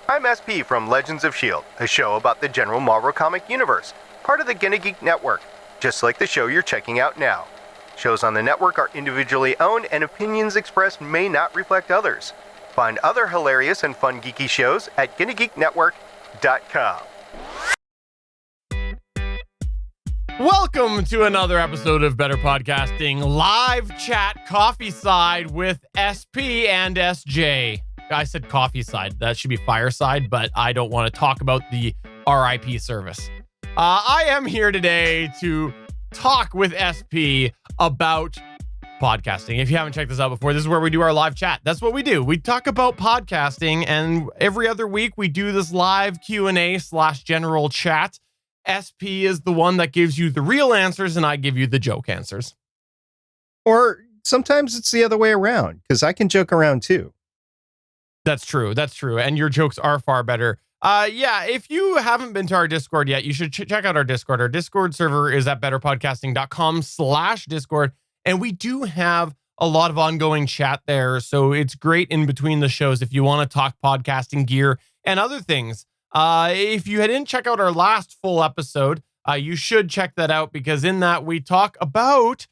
I'm SP from Legends of S.H.I.E.L.D., a show about the general Marvel comic universe, part of the Gonna Geek Network, just like the show you're checking out now. Shows on the network are individually owned and opinions expressed may not reflect others. Find other hilarious and fun geeky shows at GonnaGeekNetwork.com. Welcome to another episode of Better Podcasting Live Chat Coffee Side with SP and SJ. I said coffee side. That should be fireside, but I don't want to talk about the RIP service. I am here today to talk with SP about podcasting. If you haven't checked this out before, this is where we do our live chat. That's what we do. We talk about podcasting, and every other week we do this live Q&A/general chat. SP is the one that gives you the real answers, and I give you the joke answers. Or sometimes it's the other way around, because I can joke around too. That's true. And your jokes are far better. If you haven't been to our Discord yet, you should check out our Discord. Our Discord server is at betterpodcasting.com/Discord. And we do have a lot of ongoing chat there. So it's great in between the shows if you want to talk podcasting gear and other things. If you didn't check out our last full episode, you should check that out, because in that we talk about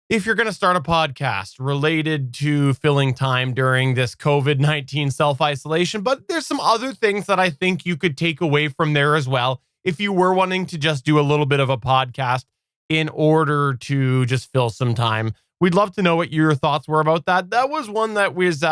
if you're going to start a podcast related to filling time during this COVID-19 self-isolation. But there's some other things that I think you could take away from there as well, if you were wanting to just do a little bit of a podcast in order to just fill some time. We'd love to know what your thoughts were about that. That was one that was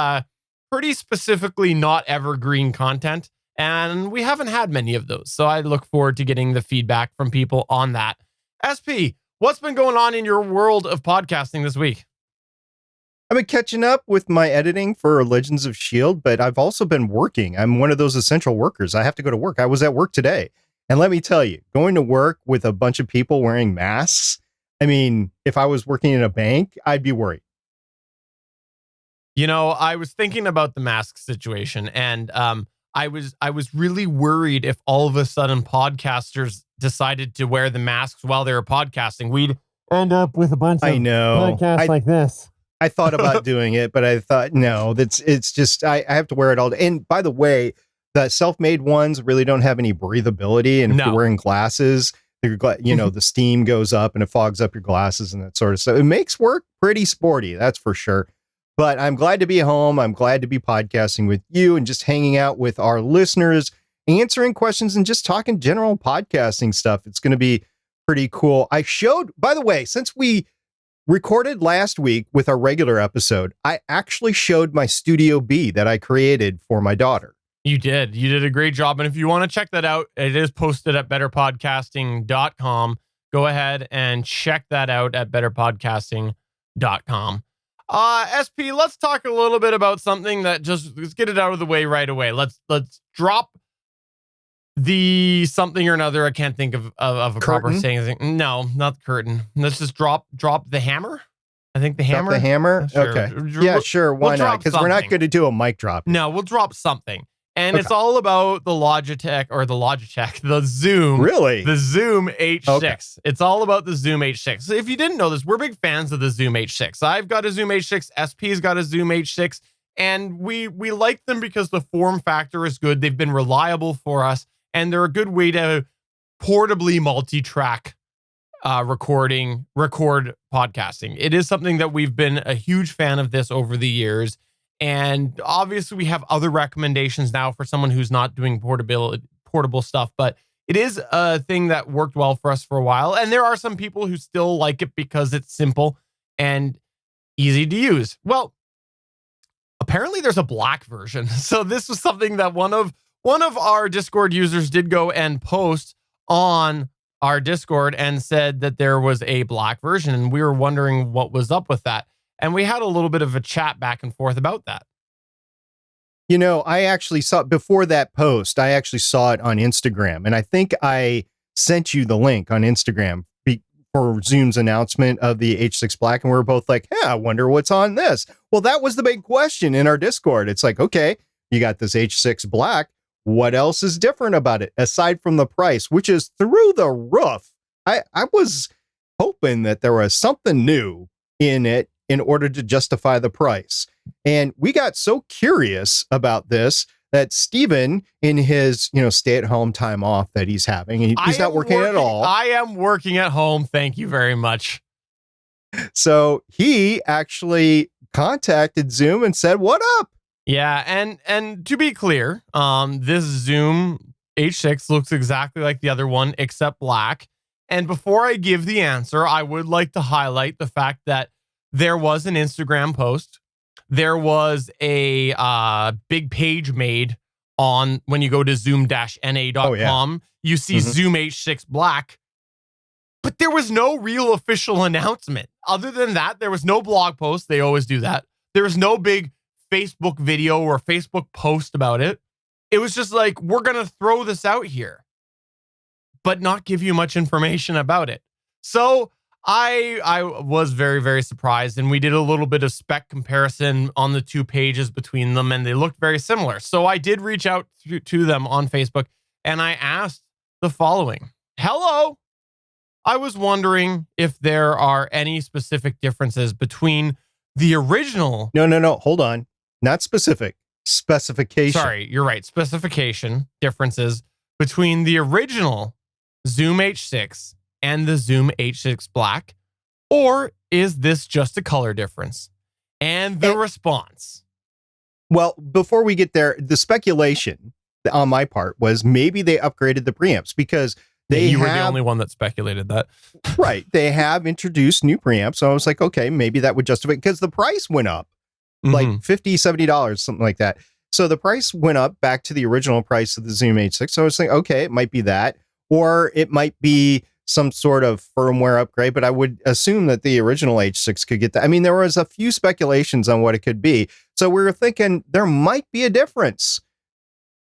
pretty specifically not evergreen content, and we haven't had many of those. So I look forward to getting the feedback from people on that. SP, what's been going on in your world of podcasting this week? I've been catching up with my editing for Legends of S.H.I.E.L.D., but I've also been working. I'm one of those essential workers. I have to go to work. I was at work today. And let me tell you, going to work with a bunch of people wearing masks, I mean, if I was working in a bank, I'd be worried. You know, I was thinking about the mask situation, and I was really worried if all of a sudden podcasters decided to wear the masks while they were podcasting, we'd end up with a bunch of podcasts like this. I thought about doing it, but I thought, no, it's just, I have to wear it all day. And by the way, the self-made ones really don't have any breathability. And if you're wearing glasses, the steam goes up and it fogs up your glasses and that sort of stuff. It makes work pretty sporty, that's for sure. But I'm glad to be home. I'm glad to be podcasting with you and just hanging out with our listeners, answering questions and just talking general podcasting stuff. It's going to be pretty cool. I showed, by the way, since we recorded last week with our regular episode, I actually showed my Studio B that I created for my daughter. You did a great job. And if you want to check that out, it is posted at betterpodcasting.com. Go ahead and check that out at betterpodcasting.com. SP, let's talk a little bit about something that let's get it out of the way right away. Let's drop the something or another. I can't think of a proper saying. No, not the curtain. Let's just drop the hammer. I think the hammer. The hammer? Sure. Okay. Yeah, sure. Why not? Because we're not going to do a mic drop. No, we'll drop something. And it's all about the the Zoom. Really? The Zoom H6. Okay. It's all about the Zoom H6. So if you didn't know this, we're big fans of the Zoom H6. I've got a Zoom H6. SP's got a Zoom H6. And we like them because the form factor is good. They've been reliable for us. And they're a good way to portably multi-track record podcasting. It is something that we've been a huge fan of this over the years. And obviously we have other recommendations now for someone who's not doing portable stuff, but it is a thing that worked well for us for a while. And there are some people who still like it because it's simple and easy to use. Well, apparently there's a black version. So this was something that one of our Discord users did go and post on our Discord and said that there was a black version. And we were wondering what was up with that. And we had a little bit of a chat back and forth about that. You know, I actually saw before that post, I actually saw it on Instagram. And I think I sent you the link on Instagram for Zoom's announcement of the H6 Black. And we were both like, I wonder what's on this. Well, that was the big question in our Discord. It's like, okay, you got this H6 Black. What else is different about it aside from the price, which is through the roof? I was hoping that there was something new in it in order to justify the price. And we got so curious about this that Steven, in his, stay-at-home time off that he's having, he's not working at all. I am working at home. Thank you very much. So he actually contacted Zoom and said, "What up?" Yeah, and to be clear, this Zoom H6 looks exactly like the other one except black. And before I give the answer, I would like to highlight the fact that there was an Instagram post. There was a big page made on when you go to zoom-na.com. You see Zoom H6 black, but there was no real official announcement. Other than that, there was no blog post. They always do that. There was no big Facebook video or Facebook post about it. It was just like, we're going to throw this out here, but not give you much information about it. So I was very, very surprised, and we did a little bit of spec comparison on the two pages between them, and they looked very similar. So I did reach out to them on Facebook, and I asked the following. Hello. I was wondering if there are any specific differences between the original. No. Hold on. Not specific. Specification. Sorry, you're right. Specification differences between the original Zoom H6 and the Zoom H6 Black, or is this just a color difference? And the response. Well, before we get there, the speculation on my part was maybe they upgraded the preamps because you were the only one that speculated that. Right. They have introduced new preamps. So I was like, okay, maybe that would justify it because the price went up like $50, $70, something like that. So the price went up back to the original price of the Zoom H6. So I was like, okay, it might be that, or it might be some sort of firmware upgrade, but I would assume that the original H6 could get that. I mean, there was a few speculations on what it could be. So we were thinking there might be a difference.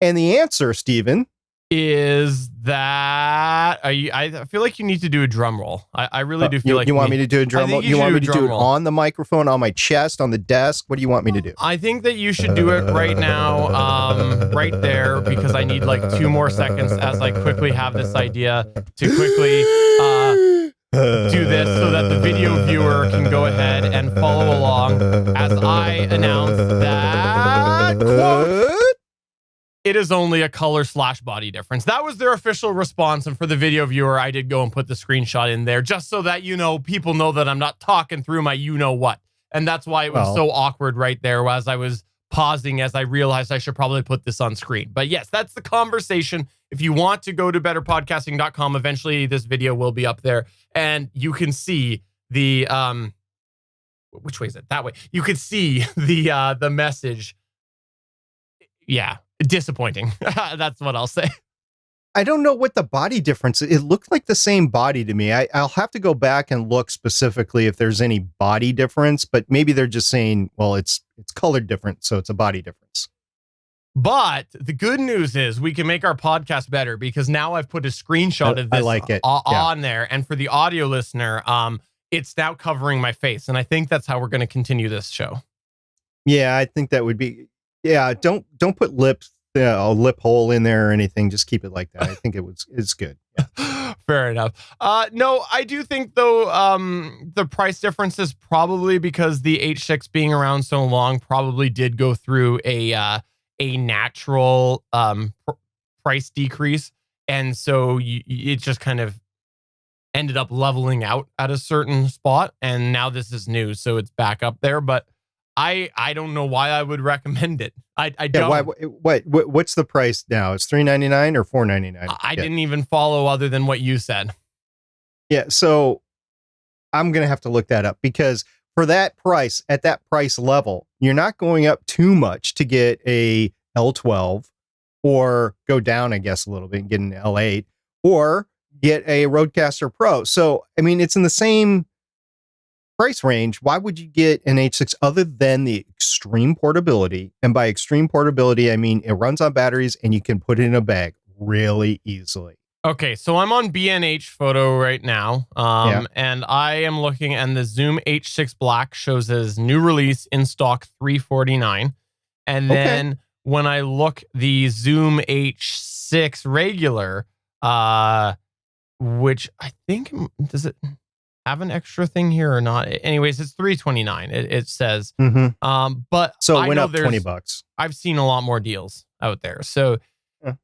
And the answer, Steven, is that I feel like you need to do a drum roll. I really do feel like you want me to do a drum roll. You want me to do it on the microphone, on my chest, on the desk? What do you want me to do? I think that you should do it right now, right there, because I need like 2 more seconds as I quickly have this idea to quickly do this so that the video viewer can go ahead and follow along as I announce that quote, it is only a color/body difference. That was their official response. And for the video viewer, I did go and put the screenshot in there just so that, people know that I'm not talking through my what. And that's why it was so awkward right there as I was pausing as I realized I should probably put this on screen. But yes, that's the conversation. If you want to go to betterpodcasting.com, eventually this video will be up there and you can see the, which way is it? That way. You could see the message. Yeah. Disappointing. That's what I'll say. I don't know what the body difference is. It looked like the same body to me. I'll have to go back and look specifically if there's any body difference, but maybe they're just saying, well, it's colored different, so it's a body difference. But the good news is we can make our podcast better because now I've put a screenshot of this on there. And for the audio listener, it's now covering my face. And I think that's how we're going to continue this show. Yeah, I think that would be. Yeah, don't put a lip hole in there or anything. Just keep it like that. I think it's good. Yeah. Fair enough. No, I do think though the price difference is probably because the H6 being around so long probably did go through a natural price decrease, and so it just kind of ended up leveling out at a certain spot, and now this is new, so it's back up there, but. I don't know why I would recommend it. I don't. What's the price now? It's $399 or $499? I didn't even follow other than what you said. Yeah, so I'm gonna have to look that up because for that price at that price level, you're not going up too much to get a L12 or go down, I guess, a little bit and get an L8 or get a Rodecaster Pro. So I mean, it's in the same price range. Why would you get an H6 other than the extreme portability? And by extreme portability, I mean it runs on batteries and you can put it in a bag really easily. Okay, so I'm on B&H Photo right now, and I am looking, and the Zoom H6 Black shows as new release in stock $349, and then when I look the Zoom H6 regular, which I think does it. have an extra thing here or not? Anyways, it's $329. It says. But so it went up $20. I've seen a lot more deals out there, so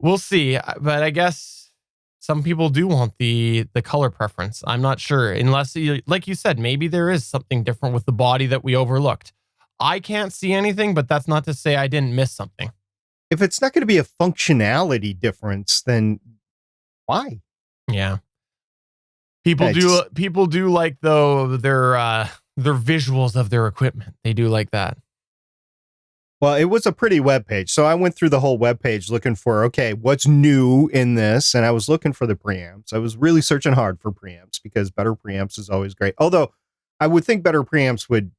we'll see. But I guess some people do want the color preference. I'm not sure, unless like you said, maybe there is something different with the body that we overlooked. I can't see anything, but that's not to say I didn't miss something. If it's not going to be a functionality difference, then why? Yeah. People do like, though, their visuals of their equipment. They do like that. Well, it was a pretty webpage. So I went through the whole webpage looking for, okay, what's new in this? And I was looking for the preamps. I was really searching hard for preamps because better preamps is always great. Although I would think better preamps would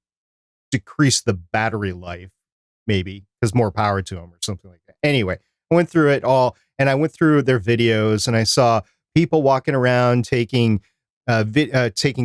decrease the battery life, maybe, because more power to them or something like that. Anyway, I went through it all and I went through their videos and I saw people walking around taking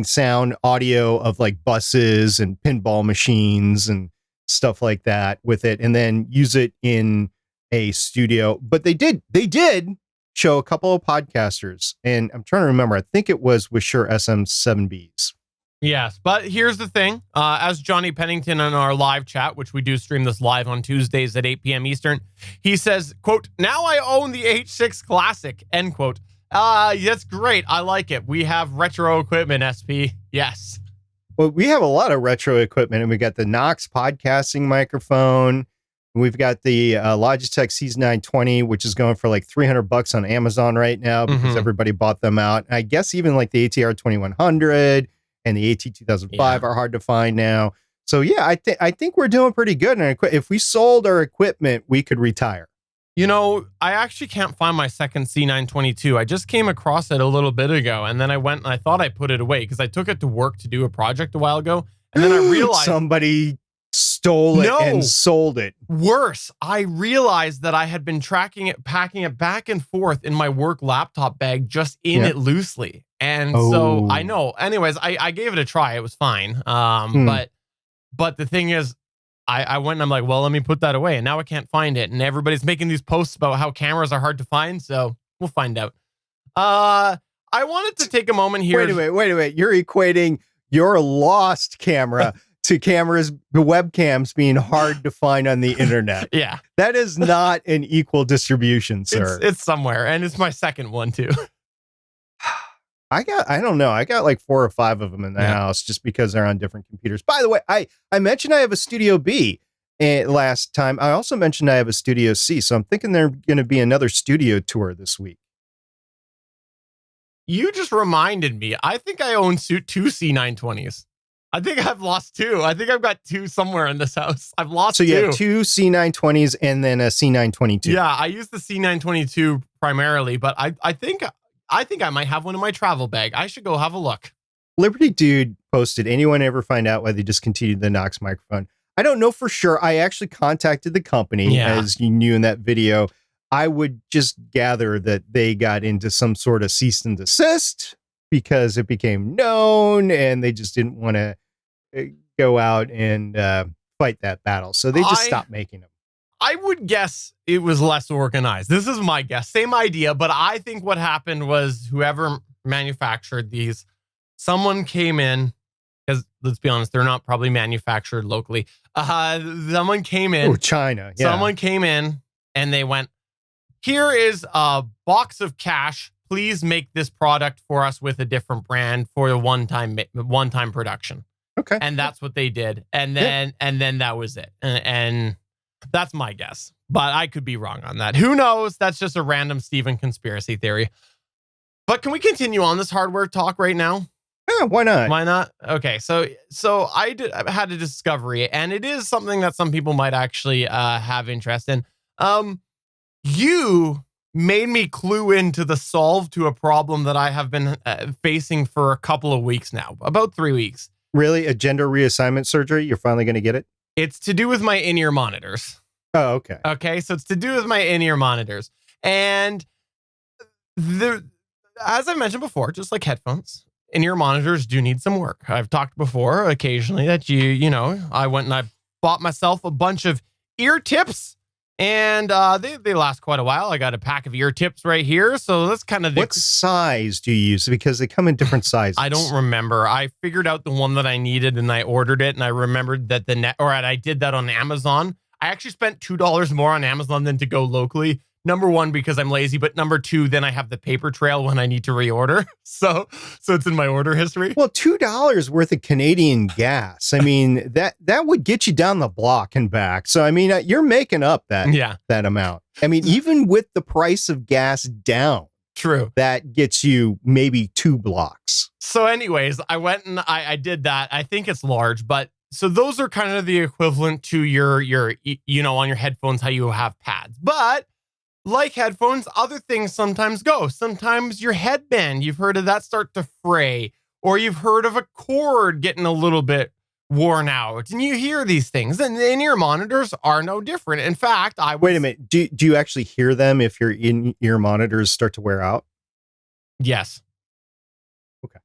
sound audio of like buses and pinball machines and stuff like that with it, and then use it in a studio. But they did show a couple of podcasters, and I'm trying to remember. I think it was with Shure SM7Bs. Yes, but here's the thing. As Johnny Pennington in our live chat, which we do stream this live on Tuesdays at 8 p.m. Eastern, he says, quote, "Now I own the H6 Classic," end quote. That's great. I like it. We have retro equipment, SP. Yes. Well, we have a lot of retro equipment, and we got the Knox podcasting microphone. We've got the Logitech C920, which is going for like $300 on Amazon right now because everybody bought them out. And I guess even like the ATR 2100 and the AT 2005 are hard to find now. So yeah, I think we're doing pretty good. And if we sold our equipment, we could retire. You know, I actually can't find my second C922. I just came across it a little bit ago, and then I went and I thought I put it away because I took it to work to do a project a while ago. And then I realized somebody stole it and sold it. Worse, I realized that I had been packing it back and forth in my work laptop bag, just in it loosely. And so I know. Anyways, I gave it a try. It was fine. But the thing is, I went and I'm like, well, let me put that away. And now I can't find it. And everybody's making these posts about how cameras are hard to find. So we'll find out. I wanted to take a moment here. Wait a minute. You're equating your lost camera to cameras, the webcams being hard to find on the internet. Yeah. That is not an equal distribution, sir. It's somewhere. And it's my second one too. I don't know. I got like 4 or 5 of them in the house just because they're on different computers. By the way, I mentioned I have a Studio B last time. I also mentioned I have a Studio C. So I'm thinking there's going to be another studio tour this week. You just reminded me. I think I own 2 C920s. I think I've lost 2. I think I've got 2 somewhere in this house. I've lost 2. So you have 2 C920s and then a C922. Yeah, I use the C922 primarily, but I think I might have one in my travel bag. I should go have a look. Liberty Dude posted, anyone ever find out why they discontinued the Knox microphone? I don't know for sure. I actually contacted the company, as you knew in that video. I would just gather that they got into some sort of cease and desist because it became known and they just didn't want to go out and fight that battle. So they just stopped making them. I would guess it was less organized. This is my guess. Same idea, but I think what happened was whoever manufactured these, someone came in, because let's be honest, they're not probably manufactured locally. Someone came in. Oh, China. Yeah. Someone came in and they went, here is a box of cash. Please make this product for us with a different brand for a one-time production. Okay. And that's what they did. And then that was it. And that's my guess, but I could be wrong on that. Who knows? That's just a random Steven conspiracy theory. But can we continue on this hardware talk right now? Yeah, why not? Why not? Okay, so I had a discovery, and it is something that some people might actually have interest in. You made me clue into the solve to a problem that I have been facing for a couple of weeks now, about 3 weeks. Really? A gender reassignment surgery? You're finally going to get it? It's to do with my in-ear monitors. Oh, okay. Okay, so it's to do with my in-ear monitors. And as I mentioned before, just like headphones, in-ear monitors do need some work. I've talked before occasionally that I went and I bought myself a bunch of ear tips And they last quite a while. I got a pack of ear tips right here. So that's kind of what size do you use? Because they come in different sizes. I don't remember. I figured out the one that I needed and I ordered it, and I remembered that I did that on Amazon. I actually spent $2 more on Amazon than to go locally. Number one, because I'm lazy, but number two, then I have the paper trail when I need to reorder. So it's in my order history. Well, $2 worth of Canadian gas. I mean, that would get you down the block and back. So, I mean, you're making up that amount. I mean, even with the price of gas down, true, that gets you maybe 2 blocks. So anyways, I went and I did that. I think it's large, but so those are kind of the equivalent to your on your headphones, how you have pads. But like headphones, other things sometimes go. Sometimes your headband, you've heard of that start to fray, or you've heard of a cord getting a little bit worn out, and you hear these things. And the in-ear monitors are no different. In fact, wait a minute. Do you actually hear them if your in-ear monitors start to wear out? Yes. Okay.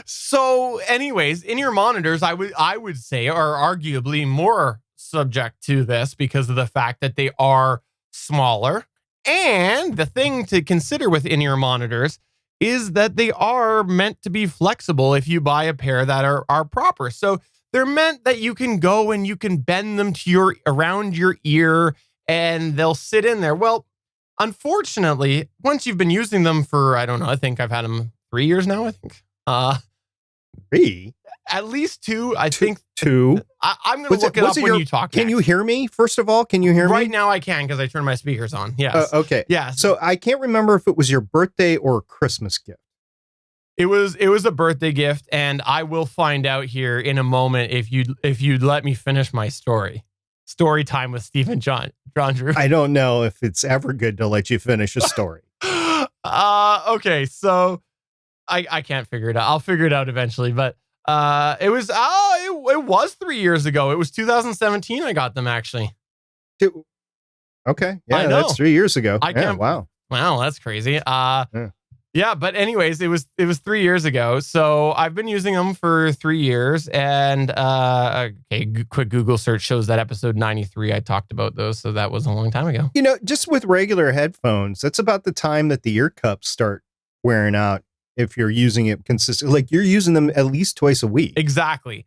So, anyways, in-ear monitors, I would say, are arguably more subject to this because of the fact that they are smaller. And the thing to consider with in-ear monitors is that they are meant to be flexible if you buy a pair that are proper. So they're meant that you can go and you can bend them to around your ear and they'll sit in there. Well, unfortunately, once you've been using them for, I don't know, I think I've had them 3 years now, I think. 3? At least 2, I think. 2. I'm going to look it up when you talk. Can you hear me? First of all, can you hear me? Right now I can because I turned my speakers on. Yes. Okay. Yeah. So I can't remember if it was your birthday or Christmas gift. It was a birthday gift, and I will find out here in a moment if you'd let me finish my story. Story time with Steve and John Drew. I don't know if it's ever good to let you finish a story. Okay, so I can't figure it out. I'll figure it out eventually, but it was 3 years ago. It was 2017 I got them, actually. Okay. Yeah, that's 3 years ago. Wow, that's crazy. Yeah, but anyways, it was 3 years ago. So I've been using them for 3 years, and quick Google search shows that episode 93 I talked about those, so that was a long time ago. Just with regular headphones, that's about the time that the ear cups start wearing out. If you're using it consistently, like you're using them at least twice a week. Exactly.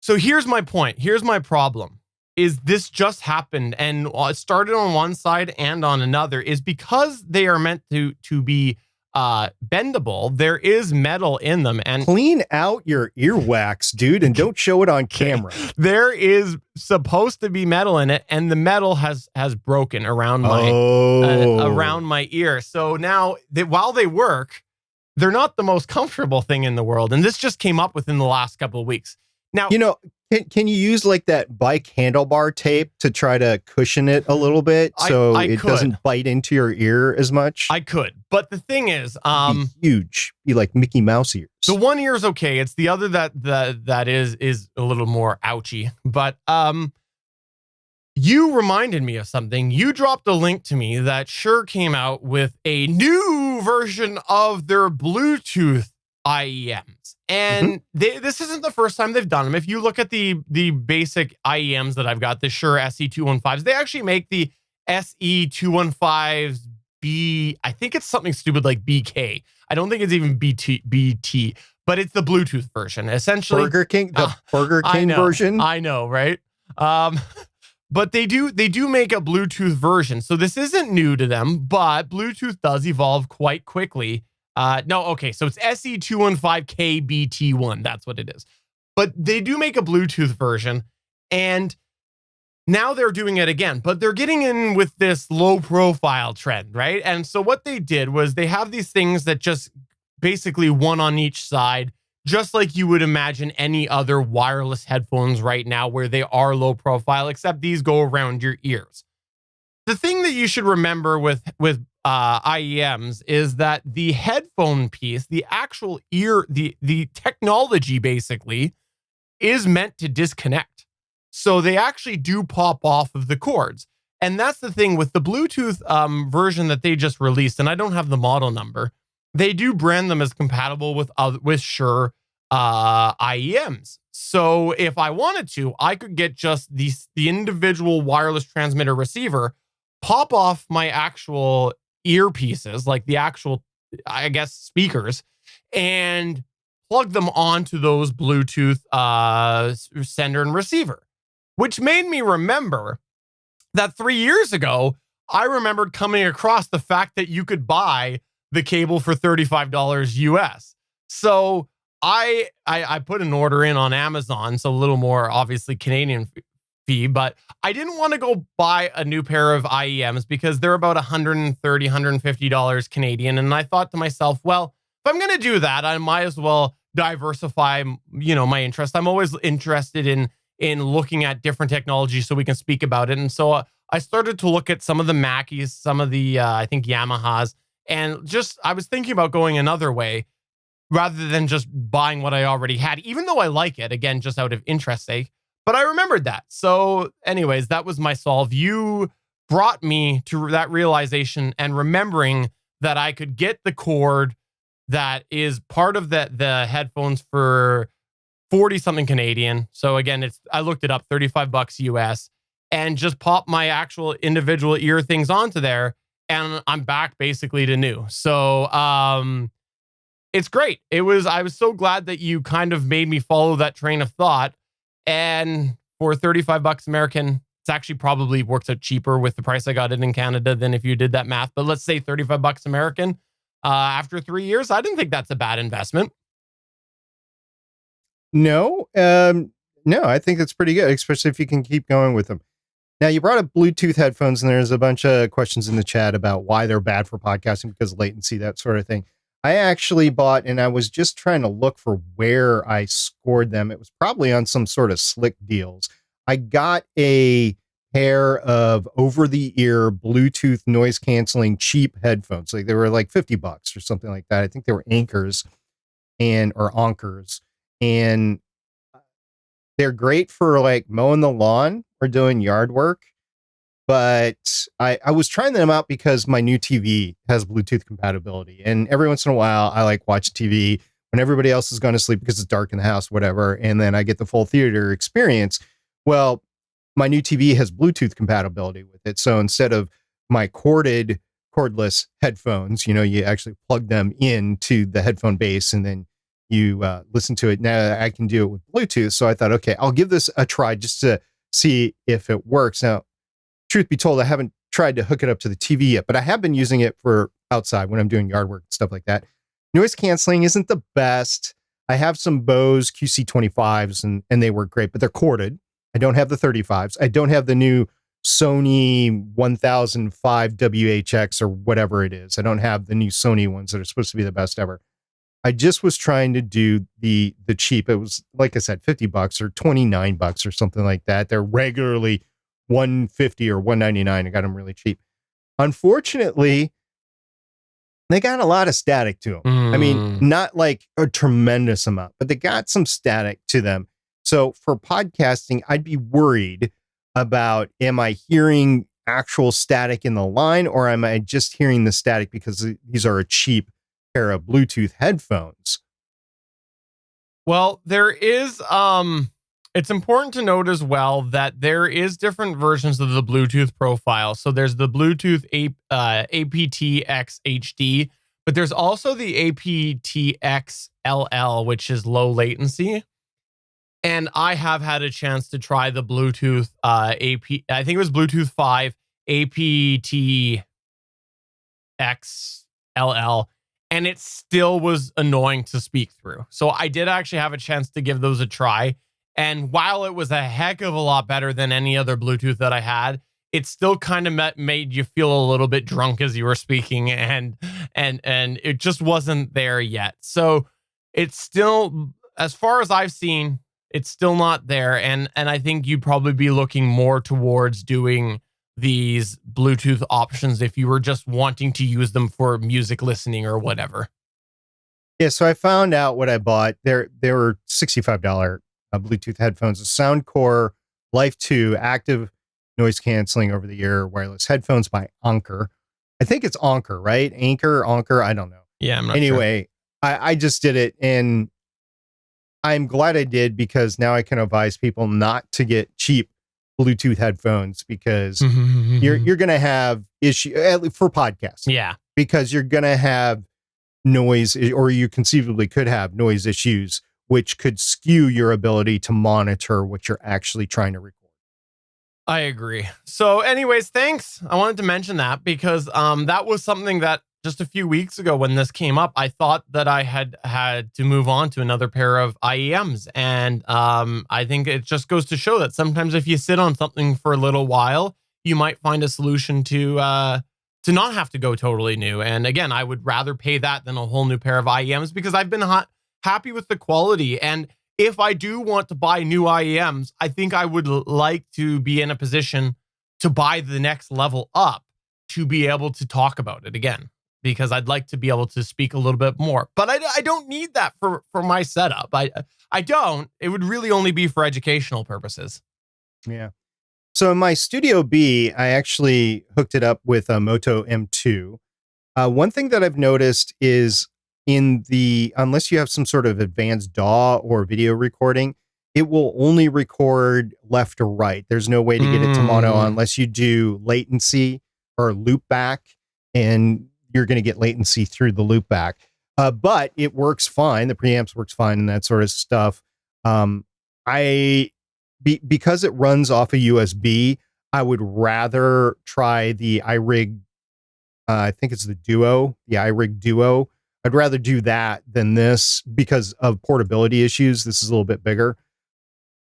So here's my point. Here's my problem. Is this just happened, and it started on one side and on another, is because they are meant to be bendable. There is metal in them, and clean out your earwax, dude, and don't show it on camera. There is supposed to be metal in it, and the metal has broken around my ear. So now while they work, they're not the most comfortable thing in the world. And this just came up within the last couple of weeks. Now, can you use like that bike handlebar tape to try to cushion it a little bit so it doesn't bite into your ear as much? I could. But the thing is, huge. Be like Mickey Mouse ears. The one ear is okay. It's the other that is a little more ouchy. But you reminded me of something. You dropped a link to me that Shure came out with a new version of their Bluetooth IEMs. And this isn't the first time they've done them. If you look at the basic IEMs that I've got, the Shure SE215s, they actually make the SE215s I think it's something stupid like BK. I don't think it's even BT, but it's the Bluetooth version. Essentially, Burger King version. I know, right? But they do make a Bluetooth version. So this isn't new to them, but Bluetooth does evolve quite quickly. So it's SE215KBT1. That's what it is. But they do make a Bluetooth version, and now they're doing it again. But they're getting in with this low profile trend, right? And so what they did was they have these things that just basically one on each side, just like you would imagine any other wireless headphones right now where they are low profile, except these go around your ears. The thing that you should remember with IEMs is that the headphone piece, the actual ear, the technology basically is meant to disconnect. So they actually do pop off of the cords. And that's the thing with the Bluetooth version that they just released, and I don't have the model number. They do brand them as compatible with Shure IEMs. So if I wanted to, I could get just the individual wireless transmitter receiver, pop off my actual earpieces, like the actual, I guess, speakers, and plug them onto those Bluetooth sender and receiver, which made me remember that 3 years ago, I remembered coming across the fact that you could buy the cable for $35 US. So I put an order in on Amazon, so a little more obviously Canadian fee, but I didn't want to go buy a new pair of IEMs because they're about $130, $150 Canadian. And I thought to myself, well, if I'm going to do that, I might as well diversify, my interest. I'm always interested in looking at different technology so we can speak about it. And so I started to look at some of the Mackies, some of the, I think Yamahas, and just, I was thinking about going another way rather than just buying what I already had, even though I like it, again, just out of interest sake. But I remembered that. So anyways, that was my solve. You brought me to that realization and remembering that I could get the cord that is part of the headphones for 40 something Canadian. So again, I looked it up, $35 US, and just pop my actual individual ear things onto there, and I'm back basically to new. So it's great. I was so glad that you kind of made me follow that train of thought. And for $35 American, it's actually probably works out cheaper with the price I got it in Canada than if you did that math. But let's say $35 American. After 3 years, I didn't think that's a bad investment. No, no, I think it's pretty good, especially if you can keep going with them. Now, you brought up Bluetooth headphones, and there's a bunch of questions in the chat about why they're bad for podcasting because of latency, that sort of thing. I actually bought, and I was just trying to look for where I scored them. It was probably on some sort of slick deals. I got a pair of over-the-ear Bluetooth noise-canceling cheap headphones. Like they were like $50 or something like that. I think they were Anchors or Onkers. And they're great for like mowing the lawn or doing yard work. But I was trying them out because my new TV has Bluetooth compatibility. And every once in a while, I like watch TV when everybody else is going to sleep because it's dark in the house, whatever. And then I get the full theater experience. Well, my new TV has Bluetooth compatibility with it. So instead of my cordless headphones, you actually plug them into the headphone base and then you listen to it. Now I can do it with Bluetooth. So I thought, okay, I'll give this a try just to see if it works. Now, truth be told, I haven't tried to hook it up to the TV yet, but I have been using it for outside when I'm doing yard work and stuff like that. Noise canceling isn't the best. I have some Bose QC25s and they work great, but they're corded. I don't have the 35s. I don't have the new Sony 1005 WHX or whatever it is. I don't have the new Sony ones that are supposed to be the best ever. I just was trying to do the cheap. It was, like I said, $50 or $29 or something like that. They're regularly $150 or $199. I got them really cheap. Unfortunately, they got a lot of static to them. I mean, not like a tremendous amount, but they got some static to them. So for podcasting, I'd be worried about, am I hearing actual static in the line or am I just hearing the static because these are a cheap pair of Bluetooth headphones? Well, there is, it's important to note as well that there is different versions of the Bluetooth profile. So there's the Bluetooth aptX HD, but there's also the aptX LL, which is low latency. And I have had a chance to try the Bluetooth I think it was Bluetooth 5 aptX LL, and it still was annoying to speak through. So I did actually have a chance to give those a try. And while it was a heck of a lot better than any other Bluetooth that I had, it still kind of made you feel a little bit drunk as you were speaking, and it just wasn't there yet. So it's still, as far as I've seen, it's still not there. And I think you'd probably be looking more towards doing these Bluetooth options if you were just wanting to use them for music listening or whatever. Yeah, so I found out what I bought. They were $65 Bluetooth headphones, a Soundcore Life 2 active noise canceling over the ear wireless headphones by Anker. I think it's Anker, right? Anker, I don't know. Yeah, I'm not anyway, sure. I just did it, and I'm glad I did, because now I can advise people not to get cheap Bluetooth headphones, because you're going to have issue for podcasts. Yeah. Because you're going to have noise, or you conceivably could have noise issues, which could skew your ability to monitor what you're actually trying to record. I agree. So anyways, thanks. I wanted to mention that because that was something that just a few weeks ago when this came up, I thought that I had to move on to another pair of IEMs. And I think it just goes to show that sometimes if you sit on something for a little while, you might find a solution to not have to go totally new. And again, I would rather pay that than a whole new pair of IEMs, because I've been happy with the quality. And if I do want to buy new IEMs, I think I would like to be in a position to buy the next level up to be able to talk about it again, because I'd like to be able to speak a little bit more. But I don't need that for my setup. I don't. It would really only be for educational purposes. Yeah. So in my Studio B, I actually hooked it up with a Moto M2. One thing that I've noticed is unless you have some sort of advanced DAW or video recording, it will only record left or right. There's no way to get it to mono unless you do latency or loop back, and you're going to get latency through the loop back. But it works fine. The preamps works fine and that sort of stuff. Because it runs off a USB, I would rather try the iRig. I think it's the iRig Duo. I'd rather do that than this because of portability issues. This is a little bit bigger.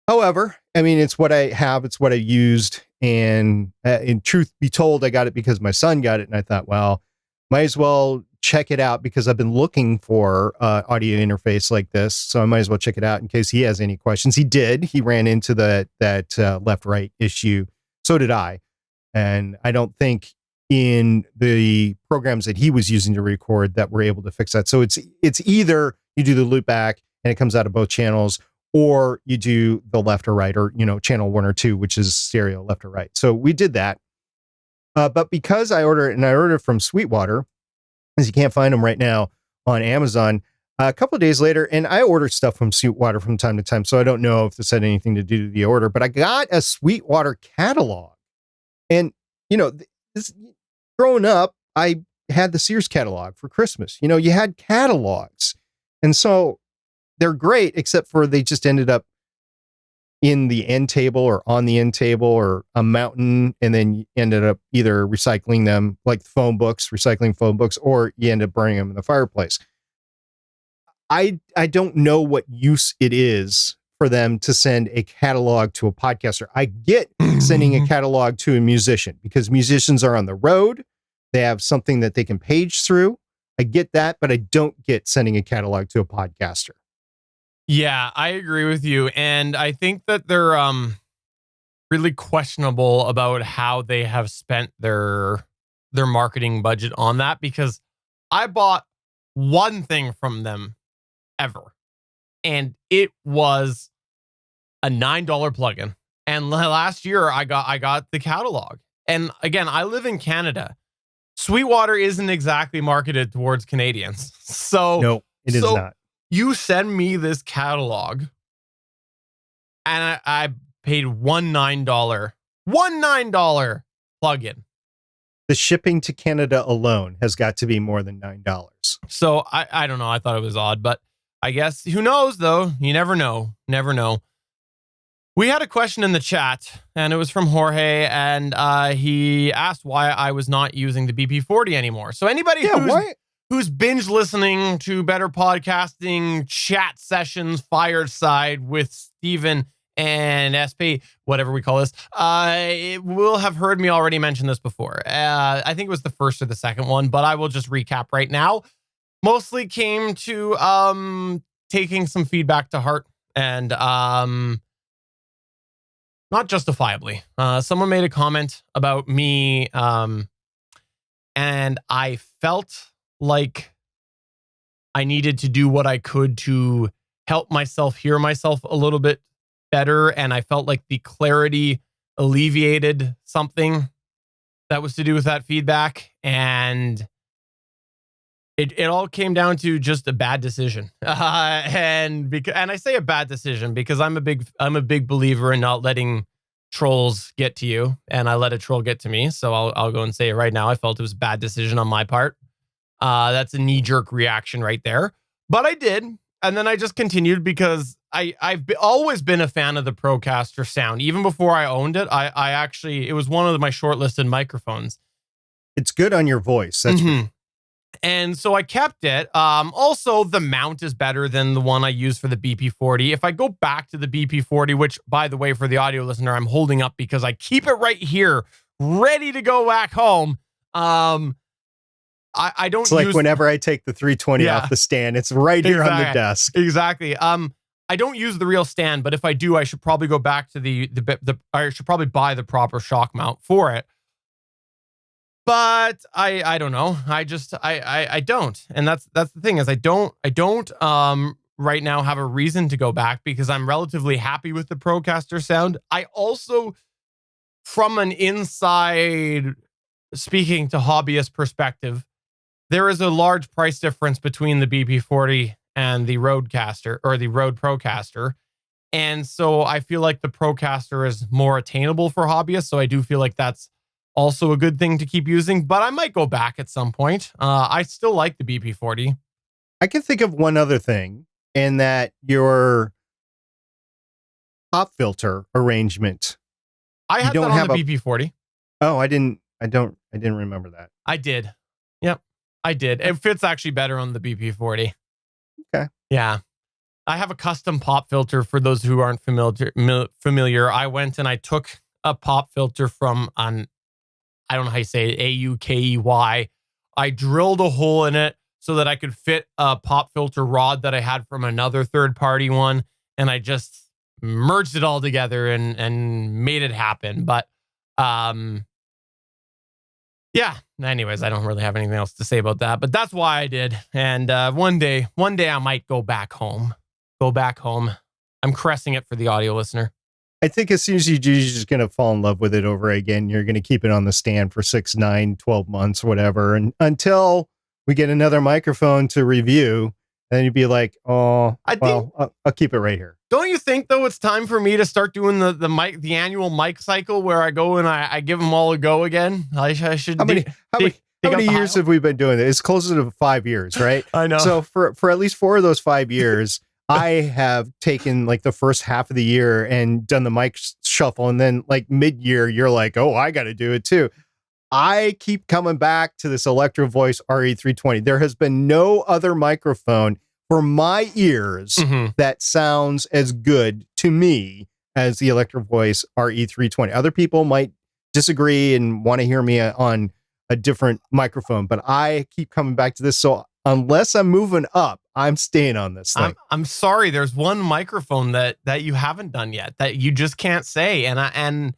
However, I mean, it's what I have. It's what I used. And in truth be told, I got it because my son got it. And I thought, well, might as well check it out, because I've been looking for audio interface like this. So I might as well check it out in case he has any questions. He did. He ran into that left-right issue. So did I. And I don't think in the programs that he was using to record that we're able to fix that. So it's either you do the loop back and it comes out of both channels, or you do the left or right, or, channel 1 or 2, which is stereo left or right. So we did that. But because I ordered from Sweetwater, as you can't find them right now on Amazon, a couple of days later, and I order stuff from Sweetwater from time to time, so I don't know if this had anything to do with the order, but I got a Sweetwater catalog. And, growing up, I had the Sears catalog for Christmas. You had catalogs. And so they're great, except for they just ended up in the end table or on the end table or a mountain. And then you ended up either recycling them like recycling phone books, or you end up burning them in the fireplace. I don't know what use it is for them to send a catalog to a podcaster. I get sending a catalog to a musician because musicians are on the road. They have something that they can page through. I get that, but I don't get sending a catalog to a podcaster. Yeah, I agree with you. And I think that they're really questionable about how they have spent their marketing budget on that, because I bought one thing from them ever, and it was a $9 plugin. And last year I got the catalog. And again, I live in Canada. Sweetwater isn't exactly marketed towards Canadians. So no, it is not. You send me this catalog, and I paid $19 plugin. The shipping to Canada alone has got to be more than $9. So I don't know. I thought it was odd, but I guess who knows though? You never know. Never know. We had a question in the chat, and it was from Jorge, and he asked why I was not using the BP40 anymore. So anybody who's binge listening to Better Podcasting chat sessions, Fireside with Steven and SP, whatever we call this, will have heard me already mention this before. I think it was the first or the second one, but I will just recap right now. Mostly came to taking some feedback to heart, and not justifiably. Someone made a comment about me, and I felt like I needed to do what I could to help myself hear myself a little bit better, and I felt like the clarity alleviated something that was to do with that feedback. And It all came down to just a bad decision, and I say a bad decision because I'm a big believer in not letting trolls get to you, and I let a troll get to me. So I'll go and say it right now. I felt it was a bad decision on my part. That's a knee-jerk reaction right there, but I did, and then I just continued because I've always been a fan of the Procaster sound. Even before I owned it, I actually, it was one of my shortlisted microphones. It's good on your voice. That's And so I kept it. Also, the mount is better than the one I use for the BP40. If I go back to the BP40, which, by the way, for the audio listener, I'm holding up because I keep it right here, ready to go back home. I don't It's like whenever I take the 320 off the stand, it's right here on the desk. Exactly. I don't use the real stand, but if I do, I should probably go back to I should probably buy the proper shock mount for it. But I don't know. I don't. And that's the thing is I don't right now have a reason to go back because I'm relatively happy with the Procaster sound. I also, from an inside speaking to hobbyist perspective, there is a large price difference between the BP40 and the Rodecaster or the Rode Procaster. And so I feel like the Procaster is more attainable for hobbyists. So I do feel like that's also a good thing to keep using, but I might go back at some point. I still like the BP40. I can think of one other thing, and that your pop filter arrangement. I had that on the BP40. Oh, I didn't remember that. I did. Yep, I did. It fits actually better on the BP40. Okay. Yeah. I have a custom pop filter for those who aren't familiar. I went and I took a pop filter from I don't know how you say it, AUKEY. I drilled a hole in it so that I could fit a pop filter rod that I had from another third-party one, and I just merged it all together and made it happen. But yeah. Anyways, I don't really have anything else to say about that, but that's why I did. And one day I might go back home. I'm caressing it for the audio listener. I think as soon as you do, you're just going to fall in love with it over again. You're going to keep it on the stand for 6, 9, 12 months, whatever. And until we get another microphone to review, and you'd be like, oh, I'll keep it right here. Don't you think, though, it's time for me to start doing the annual mic cycle where I go and I give them all a go again? I should. How many years have we been doing this? It's closer to 5 years, right? I know. So for at least 4 of those 5 years, I have taken like the first half of the year and done the mic shuffle. And then like mid-year, you're like, oh, I got to do it too. I keep coming back to this Electro Voice RE320. There has been no other microphone for my ears that sounds as good to me as the Electro Voice RE320. Other people might disagree and want to hear me on a different microphone, but I keep coming back to this. So unless I'm moving up, I'm staying on this thing. I'm sorry. There's one microphone that you haven't done yet that you just can't say. And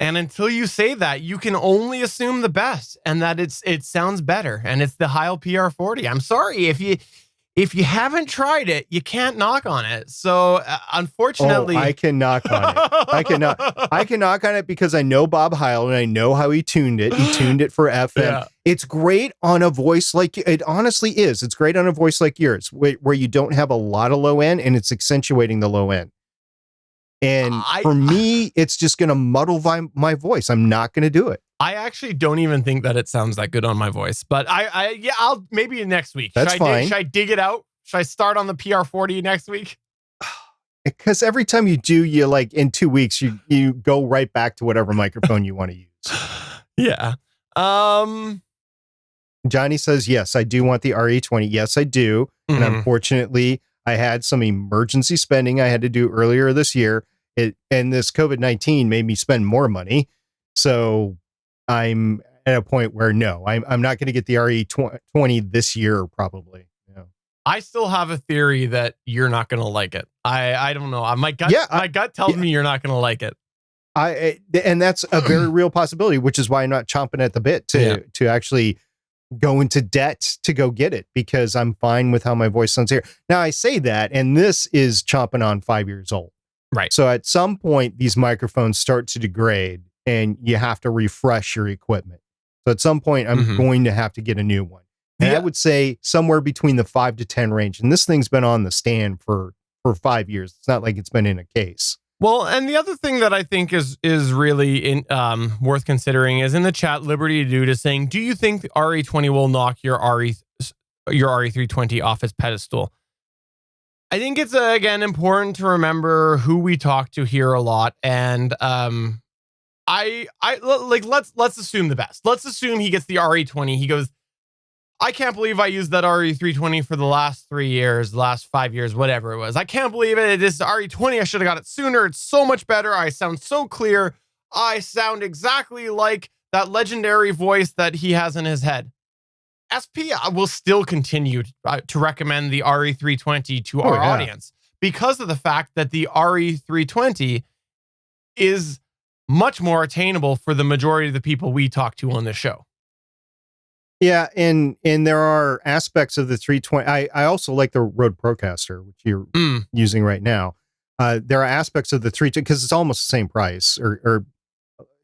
until you say that, you can only assume the best and that it sounds better. And it's the Heil PR40. I'm sorry. If you haven't tried it, you can't knock on it. So unfortunately, I can knock on it. I can knock on it because I know Bob Heil and I know how he tuned it. He tuned it for FM. Yeah. It's great on a voice like it honestly is. It's great on a voice like yours, where you don't have a lot of low end and it's accentuating the low end. And for me, it's just going to muddle my voice. I'm not going to do it. I actually don't even think that it sounds that good on my voice, but I'll maybe next week. That's fine. Should I dig it out? Should I start on the PR40 next week? Because every time you do, you like in 2 weeks, you go right back to whatever microphone you want to use. Yeah. Johnny says, yes, I do want the RE20. Yes, I do. And unfortunately, I had some emergency spending I had to do earlier this year. And this COVID-19 made me spend more money. So I'm at a point where no, I'm not going to get the RE20 this year, probably. Yeah. I still have a theory that you're not going to like it. I don't know. My gut tells me you're not going to like it. And that's a very real possibility, which is why I'm not chomping at the bit to actually go into debt to go get it, because I'm fine with how my voice sounds here. Now I say that, and this is chomping on 5 years old. Right. So at some point, these microphones start to degrade and you have to refresh your equipment. So at some point, I'm going to have to get a new one. And I would say somewhere between the 5 to 10 range. And this thing's been on the stand for 5 years. It's not like it's been in a case. Well, and the other thing that I think is really worth considering is in the chat, Liberty Dude is saying, do you think the RE20 will knock your RE320 off its pedestal? I think it's again important to remember who we talk to here a lot, and let's assume the best. Let's assume he gets the RE20. He goes, I can't believe I used that RE320 for the last 3 years, the last 5 years, whatever it was. I can't believe it. This RE20, I should have got it sooner. It's so much better. I sound so clear. I sound exactly like that legendary voice that he has in his head. SP will still continue to recommend the RE320 to our audience because of the fact that the RE320 is much more attainable for the majority of the people we talk to on this show. Yeah, and there are aspects of the 320. I also like the Rode Procaster, which you're using right now. There are aspects of the 320 because it's almost the same price, or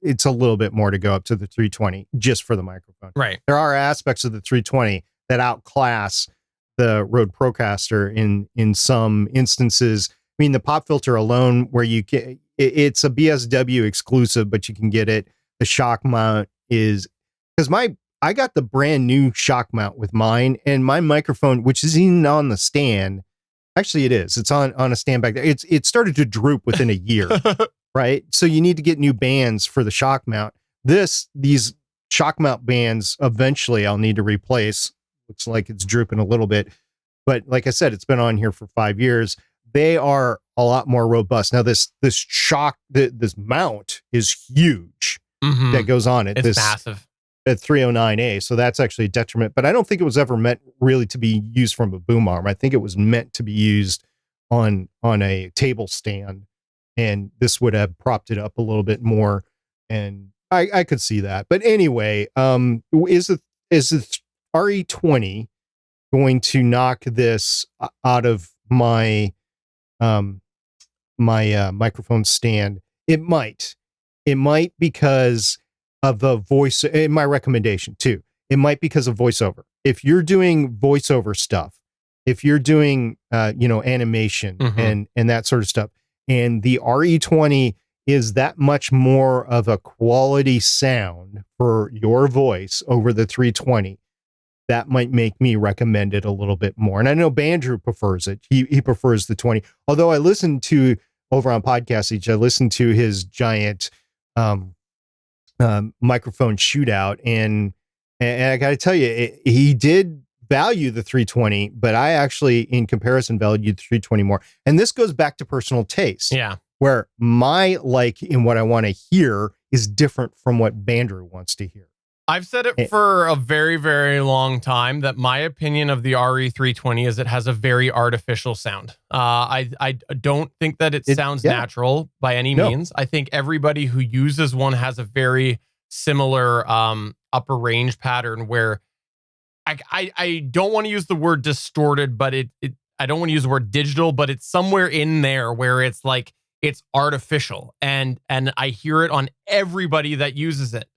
it's a little bit more to go up to the 320 just for the microphone. Right. There are aspects of the 320 that outclass the Rode Procaster in some instances. I mean, the pop filter alone, where you can, it's a BSW exclusive, but you can get it. The shock mount is because I got the brand new shock mount with mine, and my microphone, which is even on the stand, actually it is. It's on a stand back there. It started to droop within a year, right? So you need to get new bands for the shock mount. These shock mount bands, eventually I'll need to replace. Looks like it's drooping a little bit, but like I said, it's been on here for 5 years. They are a lot more robust. Now this mount is huge that goes on it. It's massive. At 309A, so that's actually a detriment. But I don't think it was ever meant really to be used from a boom arm. I think it was meant to be used on a table stand, and this would have propped it up a little bit more. And I could see that. But anyway, is the RE20 going to knock this out of my microphone stand? It might because of the voice, in my recommendation too. It might because of voiceover. If you're doing voiceover stuff, if you're doing animation and that sort of stuff, and the RE20 is that much more of a quality sound for your voice over the 320, that might make me recommend it a little bit more. And I know Bandrew prefers it. He prefers the 20. Although I listened to over on Podcast, I listened to his giant microphone shootout, and I got to tell you, he did value the 320, but I actually, in comparison, valued the 320 more. And this goes back to personal taste. Yeah, where my like in what I want to hear is different from what Bandrew wants to hear. I've said it for a very, very long time that my opinion of the RE320 is it has a very artificial sound. I don't think that it sounds natural by any means. I think everybody who uses one has a very similar upper range pattern where I don't want to use the word distorted, but I don't want to use the word digital, but it's somewhere in there where it's like it's artificial, and I hear it on everybody that uses it.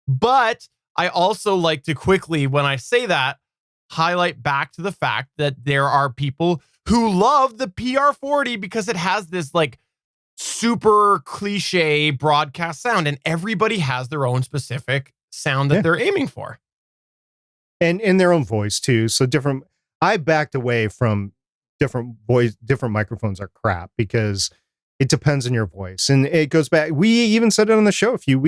But I also like to quickly, when I say that, highlight back to the fact that there are people who love the PR40 because it has this like super cliche broadcast sound, and everybody has their own specific sound that they're aiming for. And in their own voice too. So different, I backed away from different microphones are crap because it depends on your voice. And it goes back, we even said it on the show a few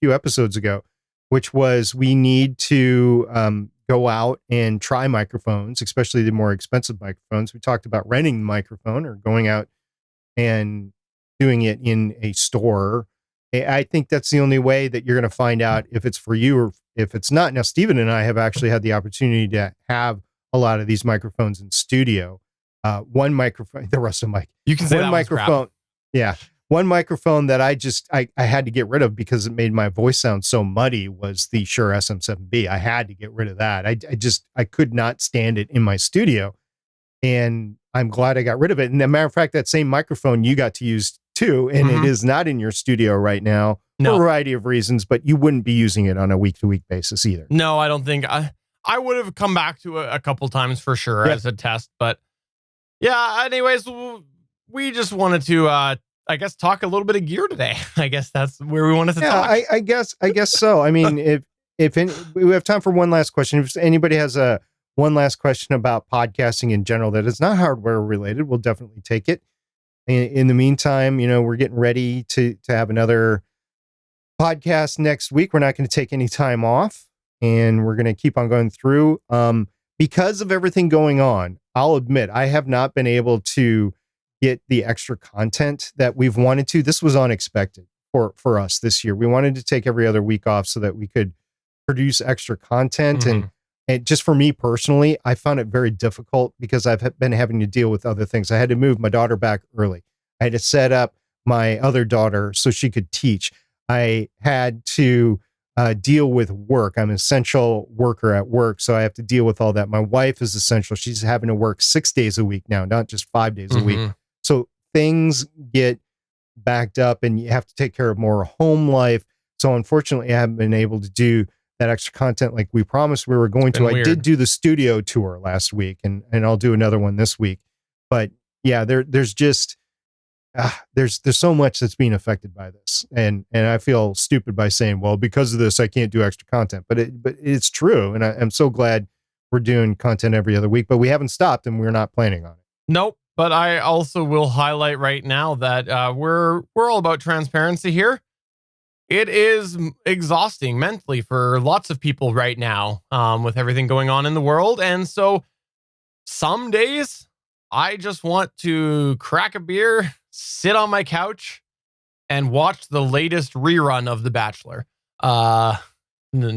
episodes ago, which was we need to go out and try microphones, especially the more expensive microphones. We talked about renting the microphone or going out and doing it in a store. I think that's the only way that you're going to find out if it's for you or if it's not. Now, Stephen and I have actually had the opportunity to have a lot of these microphones in studio. One microphone, the rest of Mike. You can say one that microphone. Yeah. One microphone that I had to get rid of because it made my voice sound so muddy was the Shure SM7B. I had to get rid of that. I could not stand it in my studio, and I'm glad I got rid of it. And as a matter of fact, that same microphone you got to use too, and it is not in your studio right now for a variety of reasons, but you wouldn't be using it on a week-to-week basis either. No, I don't think. I would have come back to a couple times for sure as a test. But yeah, anyways, we just wanted to, I guess, talk a little bit of gear today. I guess that's where we wanted to talk. I guess so. I mean, if we have time for one last question. If anybody has one last question about podcasting in general that is not hardware related, we'll definitely take it. In the meantime, we're getting ready to have another podcast next week. We're not going to take any time off, and we're going to keep on going through. Because of everything going on, I'll admit I have not been able to get the extra content that we've wanted to. This was unexpected for us this year. We wanted to take every other week off so that we could produce extra content. And just for me personally, I found it very difficult because I've been having to deal with other things. I had to move my daughter back early. I had to set up my other daughter so she could teach. I had to deal with work. I'm an essential worker at work, so I have to deal with all that. My wife is essential. She's having to work 6 days a week now, not just 5 days a week. So things get backed up and you have to take care of more home life. So unfortunately, I haven't been able to do that extra content like we promised we were going to. I did do the studio tour last week, and I'll do another one this week. But yeah, there's just there's so much that's being affected by this, and I feel stupid by saying, well, because of this, I can't do extra content. But it's true, and I'm so glad we're doing content every other week. But we haven't stopped, and we're not planning on it. Nope. But I also will highlight right now that we're all about transparency here. It is exhausting mentally for lots of people right now with everything going on in the world. And so some days I just want to crack a beer, sit on my couch, and watch the latest rerun of The Bachelor. No new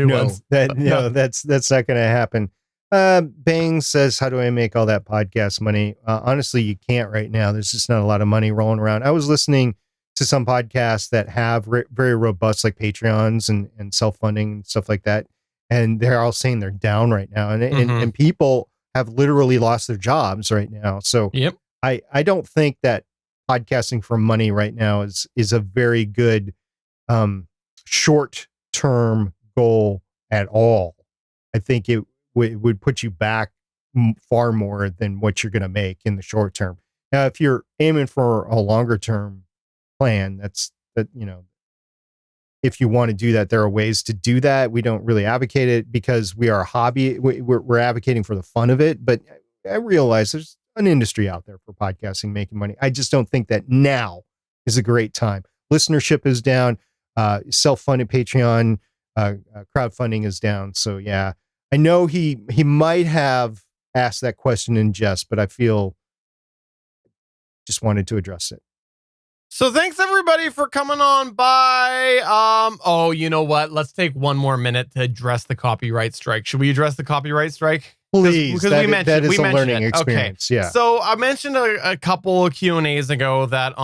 ones. That's not going to happen. Bang says, how do I make all that podcast money? Honestly, you can't right now. There's just not a lot of money rolling around. I was listening to some podcasts that have very robust, like Patreons and self-funding and stuff like that. And they're all saying they're down right now. And people have literally lost their jobs right now. So I don't think that podcasting for money right now is a very good short-term goal at all. I think it would put you back far more than what you're going to make in the short term. Now, if you're aiming for a longer term plan, if you want to do that, there are ways to do that. We don't really advocate it because we are a hobby. We're advocating for the fun of it, but I realize there's an industry out there for podcasting making money. I just don't think that now is a great time. Listenership is down. Self-funded Patreon, crowdfunding is down. So yeah, I know he might have asked that question in jest, but I feel just wanted to address it. So thanks everybody for coming on by. Oh, you know what? Let's take one more minute to address the copyright strike. Should we address the copyright strike? Please, because that is a learning experience. Okay. Yeah. So I mentioned a couple of Q&As ago that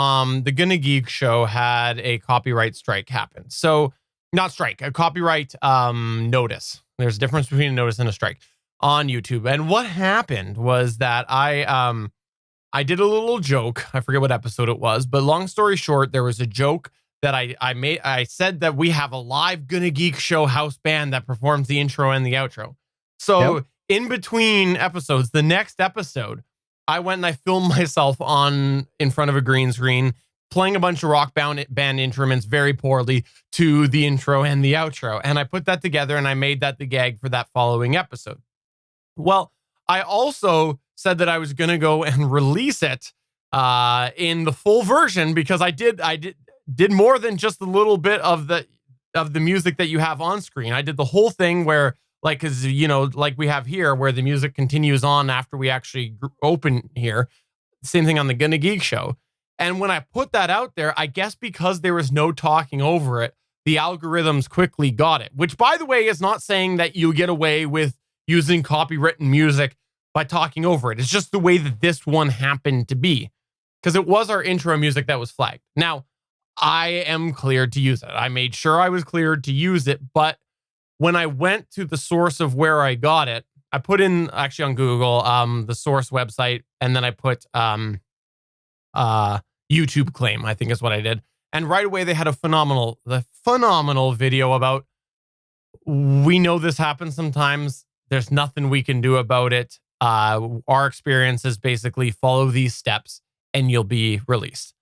the Gonna Geek show had a copyright strike happen. So not strike, a copyright notice. There's a difference between a notice and a strike on YouTube. And what happened was that I did a little joke. I forget what episode it was, but long story short, there was a joke that I made. I said that we have a live Gonna Geek show house band that performs the intro and the outro. So in between episodes, the next episode, I went and I filmed myself in front of a green screen, playing a bunch of rock band instruments very poorly to the intro and the outro. And I put that together and I made that the gag for that following episode. Well, I also said that I was going to go and release it in the full version because I did more than just a little bit of the music that you have on screen. I did the whole thing where, like, cause like we have here where the music continues on after we actually open here. Same thing on the Gonna Geek show. And when I put that out there, I guess because there was no talking over it, the algorithms quickly got it, which, by the way, is not saying that you get away with using copywritten music by talking over it. It's just the way that this one happened to be, because it was our intro music that was flagged. Now, I am cleared to use it. I made sure I was cleared to use it, but when I went to the source of where I got it, I put in, actually on Google, the source website, and then I put YouTube claim, I think is what I did. And right away they had a phenomenal video about we know this happens sometimes. There's nothing we can do about it. Our experience is basically follow these steps and you'll be released.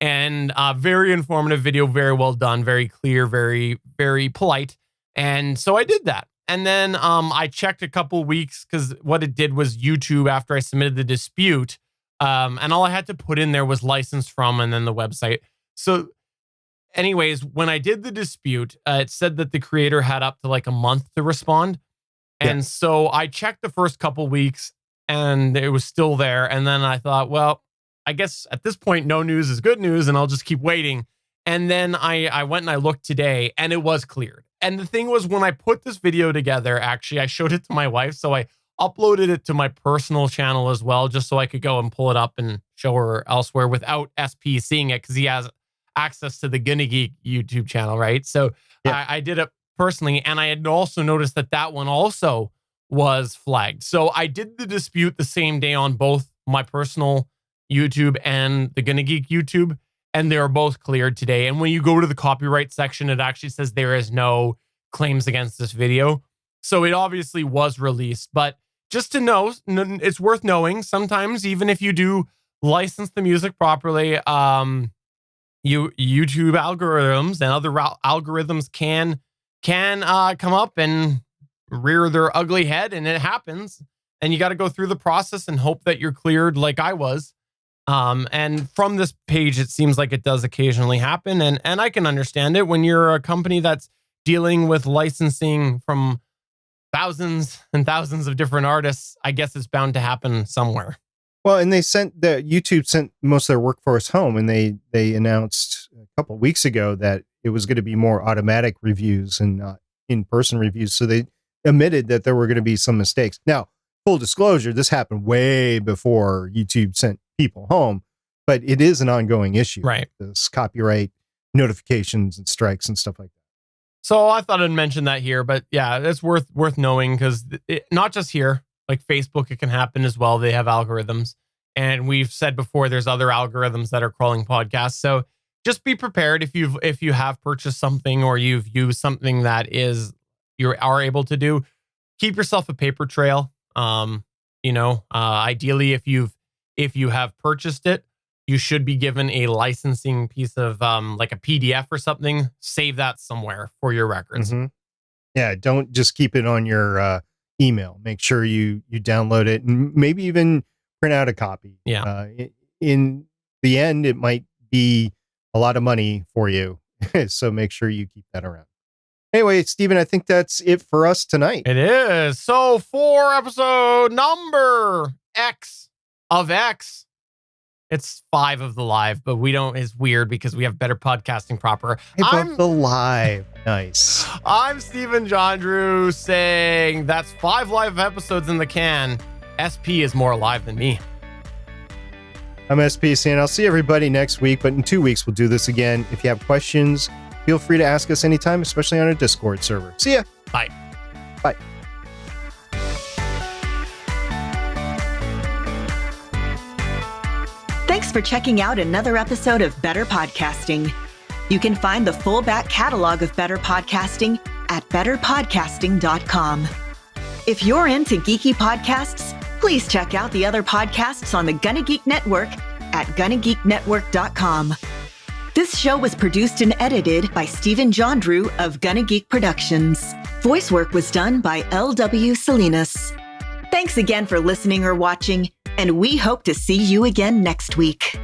And very informative video, very well done, very clear, very, very polite. And so I did that. And then I checked a couple weeks because what it did was YouTube, after I submitted the dispute, and all I had to put in there was license from and then the website. So anyways, when I did the dispute, it said that the creator had up to like a month to respond. And so I checked the first couple weeks and it was still there. And then I thought, well, I guess at this point, no news is good news and I'll just keep waiting. And then I went and I looked today and it was cleared. And the thing was, when I put this video together, actually, I showed it to my wife. So I uploaded it to my personal channel as well, just so I could go and pull it up and show her elsewhere without SP seeing it, because he has access to the Gonna Geek YouTube channel, right? So I did it personally, and I had also noticed that that one also was flagged. So I did the dispute the same day on both my personal YouTube and the Gonna Geek YouTube, and they are both cleared today. And when you go to the copyright section, it actually says there is no claims against this video. So it obviously was released. But just to know, it's worth knowing, sometimes even if you do license the music properly, YouTube algorithms and other algorithms can come up and rear their ugly head, and it happens. And you got to go through the process and hope that you're cleared like I was. And from this page, it seems like it does occasionally happen. And I can understand it when you're a company that's dealing with licensing from thousands and thousands of different artists. I guess it's bound to happen somewhere. Well, and YouTube sent most of their workforce home, and they announced a couple of weeks ago that it was going to be more automatic reviews and not in-person reviews. So they admitted that there were going to be some mistakes. Now, full disclosure, this happened way before YouTube sent people home, but it is an ongoing issue. Right. This copyright notifications and strikes and stuff like that. So I thought I'd mention that here, but yeah, it's worth knowing, because not just here, like Facebook, it can happen as well. They have algorithms, and we've said before, there's other algorithms that are crawling podcasts. So just be prepared if you have purchased something or you've used something that you are able to do. Keep yourself a paper trail. Ideally, if you have purchased it, you should be given a licensing piece of like a PDF or something. Save that somewhere for your records. Mm-hmm. Yeah, don't just keep it on your email. Make sure you download it and maybe even print out a copy. Yeah. In the end, it might be a lot of money for you. So make sure you keep that around. Anyway, Stephen, I think that's it for us tonight. It is. So for episode number X of X, it's 5 of the live, but we don't, it's weird because we have better podcasting proper. I'm the live. Nice. I'm Stephen John Drew saying that's 5 live episodes in the can. SP is more alive than me. I'm SPC, and I'll see everybody next week, but in 2 weeks, we'll do this again. If you have questions, feel free to ask us anytime, especially on our Discord server. See ya. Bye. Bye. Thanks for checking out another episode of Better Podcasting. You can find the full back catalog of Better Podcasting at betterpodcasting.com. If you're into geeky podcasts, please check out the other podcasts on the Gonna Geek Network at GonnaGeekNetwork.com. This show was produced and edited by Stephen John Drew of Gonna Geek Productions. Voice work was done by L.W. Salinas. Thanks again for listening or watching, and we hope to see you again next week.